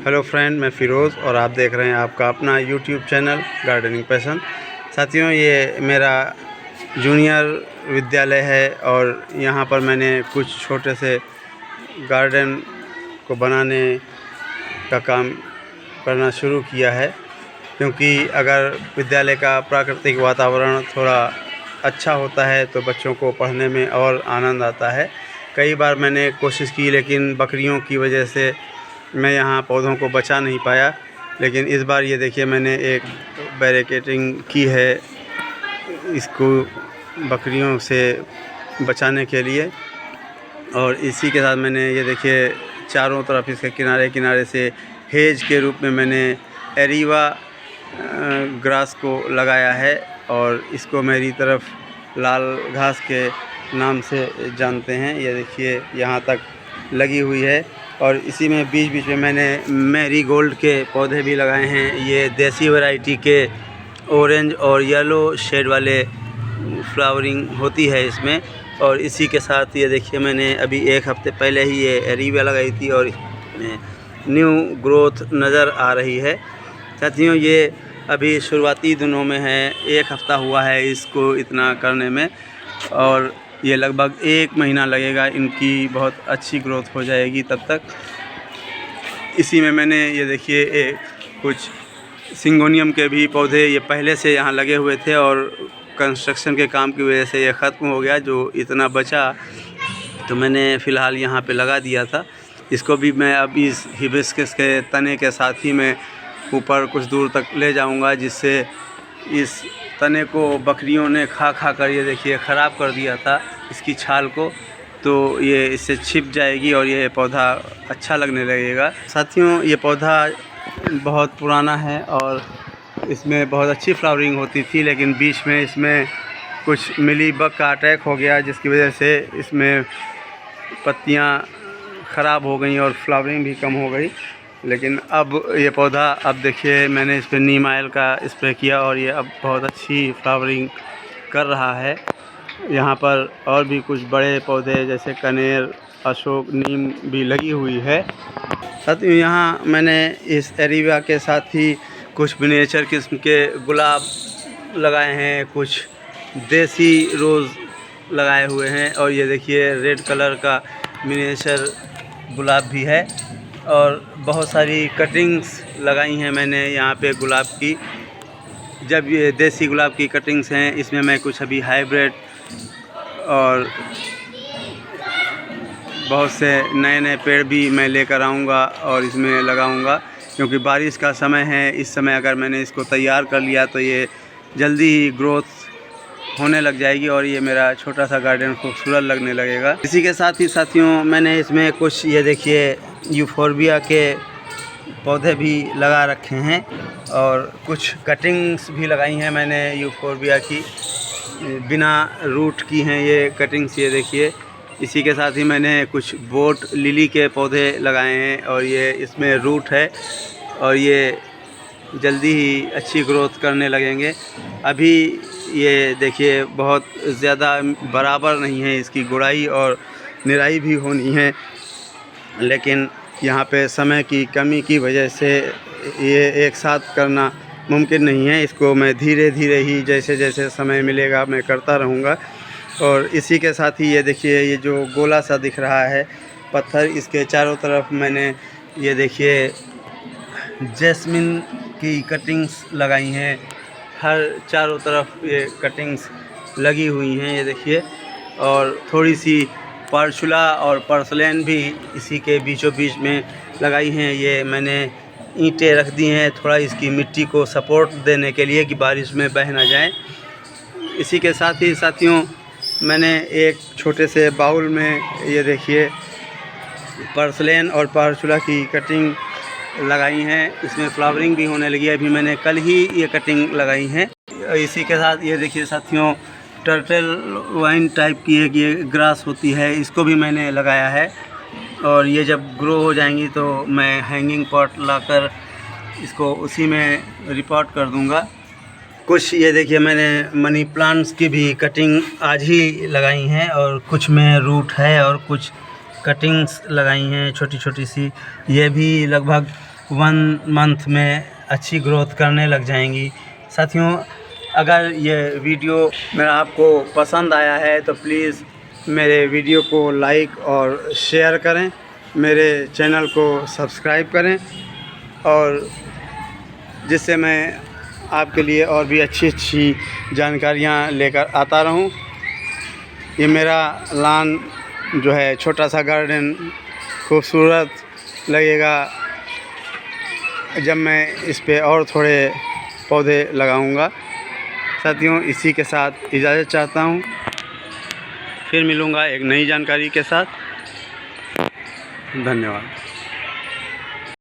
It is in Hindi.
हेलो फ्रेंड, मैं फ़िरोज़ और आप देख रहे हैं आपका अपना यूट्यूब चैनल गार्डनिंग पैशन। साथियों, ये मेरा जूनियर विद्यालय है और यहाँ पर मैंने कुछ छोटे से गार्डन को बनाने का काम करना शुरू किया है, क्योंकि अगर विद्यालय का प्राकृतिक वातावरण थोड़ा अच्छा होता है तो बच्चों को पढ़ने में और आनंद आता है। कई बार मैंने कोशिश की, लेकिन बकरियों की वजह से मैं यहाँ पौधों को बचा नहीं पाया। लेकिन इस बार ये देखिए, मैंने एक बैरिकेडिंग की है इसको बकरियों से बचाने के लिए। और इसी के साथ मैंने ये देखिए चारों तरफ इसके किनारे किनारे से हेज के रूप में मैंने एरिवा ग्रास को लगाया है, और इसको मेरी तरफ लाल घास के नाम से जानते हैं। ये देखिए यहाँ तक लगी हुई है, और इसी में बीच बीच में मैंने मैरीगोल्ड के पौधे भी लगाए हैं। ये देसी वैरायटी के ऑरेंज और येलो शेड वाले फ्लावरिंग होती है इसमें। और इसी के साथ ये देखिए, मैंने अभी एक हफ्ते पहले ही ये एरिवा लगाई थी और इसमें न्यू ग्रोथ नज़र आ रही है। साथियों, ये अभी शुरुआती दिनों में है, एक हफ़्ता हुआ है इसको इतना करने में, और ये लगभग 1 महीना लगेगा, इनकी बहुत अच्छी ग्रोथ हो जाएगी तब तक। इसी में मैंने ये देखिए कुछ सिंगोनियम के भी पौधे ये पहले से यहाँ लगे हुए थे, और कंस्ट्रक्शन के काम की वजह से ये ख़त्म हो गया। जो इतना बचा तो मैंने फ़िलहाल यहाँ पे लगा दिया था। इसको भी मैं अब इस हिबिस्कस के तने के साथ ही मैं ऊपर कुछ दूर तक ले जाऊँगा, जिससे इस तने को बकरियों ने खा कर ये देखिए ख़राब कर दिया था इसकी छाल को, तो ये इससे छिप जाएगी और ये पौधा अच्छा लगने लगेगा। साथियों, ये पौधा बहुत पुराना है और इसमें बहुत अच्छी फ्लावरिंग होती थी, लेकिन बीच में इसमें कुछ मिली बग का अटैक हो गया, जिसकी वजह से इसमें पत्तियां ख़राब हो गई और फ्लावरिंग भी कम हो गई। लेकिन अब ये पौधा, अब देखिए मैंने इस पर नीम ऑयल का स्प्रे किया और ये अब बहुत अच्छी फ्लावरिंग कर रहा है। यहाँ पर और भी कुछ बड़े पौधे जैसे कनेर, अशोक, नीम भी लगी हुई है। साथ ही यहाँ मैंने इस एरिवा के साथ ही कुछ मिनिएचर किस्म के गुलाब लगाए हैं, कुछ देसी रोज़ लगाए हुए हैं, और ये देखिए रेड कलर का मिनिएचर गुलाब भी है, और बहुत सारी कटिंग्स लगाई हैं मैंने यहाँ पे गुलाब की। जब ये देसी गुलाब की कटिंग्स हैं, इसमें मैं कुछ अभी हाइब्रिड और बहुत से नए नए पेड़ भी मैं लेकर आऊँगा और इसमें लगाऊँगा, क्योंकि बारिश का समय है। इस समय अगर मैंने इसको तैयार कर लिया तो ये जल्दी ही ग्रोथ होने लग जाएगी और ये मेरा छोटा सा गार्डन खूबसूरत लगने लगेगा। इसी के साथ ही साथियों, मैंने इसमें कुछ ये देखिए यूफोर्बिया के पौधे भी लगा रखे हैं, और कुछ कटिंग्स भी लगाई हैं मैंने यूफोर्बिया की, बिना रूट की हैं ये कटिंग्स, ये देखिए। इसी के साथ ही मैंने कुछ बोट लिली के पौधे लगाए हैं, और ये इसमें रूट है और ये जल्दी ही अच्छी ग्रोथ करने लगेंगे। अभी ये देखिए बहुत ज़्यादा बराबर नहीं है इसकी गुड़ाई, और निराई भी होनी है, लेकिन यहाँ पे समय की कमी की वजह से ये एक साथ करना मुमकिन नहीं है। इसको मैं धीरे धीरे ही जैसे जैसे समय मिलेगा मैं करता रहूँगा। और इसी के साथ ही ये देखिए, ये जो गोला सा दिख रहा है पत्थर, इसके चारों तरफ मैंने ये देखिए जैस्मिन की कटिंग्स लगाई हैं। हर चारों तरफ ये कटिंग्स लगी हुई हैं, ये देखिए। और थोड़ी सी पार्चुला और पर्सलेन भी इसी के बीचों बीच में लगाई हैं। ये मैंने ईंटें रख दी हैं थोड़ा इसकी मिट्टी को सपोर्ट देने के लिए कि बारिश में बह ना जाए। इसी के साथ ही साथियों, मैंने एक छोटे से बाउल में ये देखिए पर्सलेन और पार्चुला की कटिंग लगाई हैं। इसमें फ्लावरिंग भी होने लगी है, अभी मैंने कल ही ये कटिंग लगाई हैं। इसी के साथ ये देखिए साथियों, टर्टल वाइन टाइप की एक ये ग्रास होती है, इसको भी मैंने लगाया है, और ये जब ग्रो हो जाएंगी तो मैं हैंगिंग पॉट लाकर इसको उसी में रिपोर्ट कर दूंगा। कुछ ये देखिए मैंने मनी प्लांट्स की भी कटिंग आज ही लगाई हैं, और कुछ में रूट है और कुछ कटिंग्स लगाई हैं छोटी छोटी सी। ये भी लगभग 1 मंथ में अच्छी ग्रोथ करने लग जाएंगी। साथियों, अगर ये वीडियो मेरा आपको पसंद आया है तो प्लीज़ मेरे वीडियो को लाइक और शेयर करें, मेरे चैनल को सब्सक्राइब करें, और जिससे मैं आपके लिए और भी अच्छी जानकारियाँ लेकर आता रहूं। ये मेरा लॉन जो है, छोटा सा गार्डन खूबसूरत लगेगा जब मैं इस पे और थोड़े पौधे लगाऊंगा। साथियों, इसी के साथ इजाज़त चाहता हूं, फिर मिलूँगा एक नई जानकारी के साथ। धन्यवाद।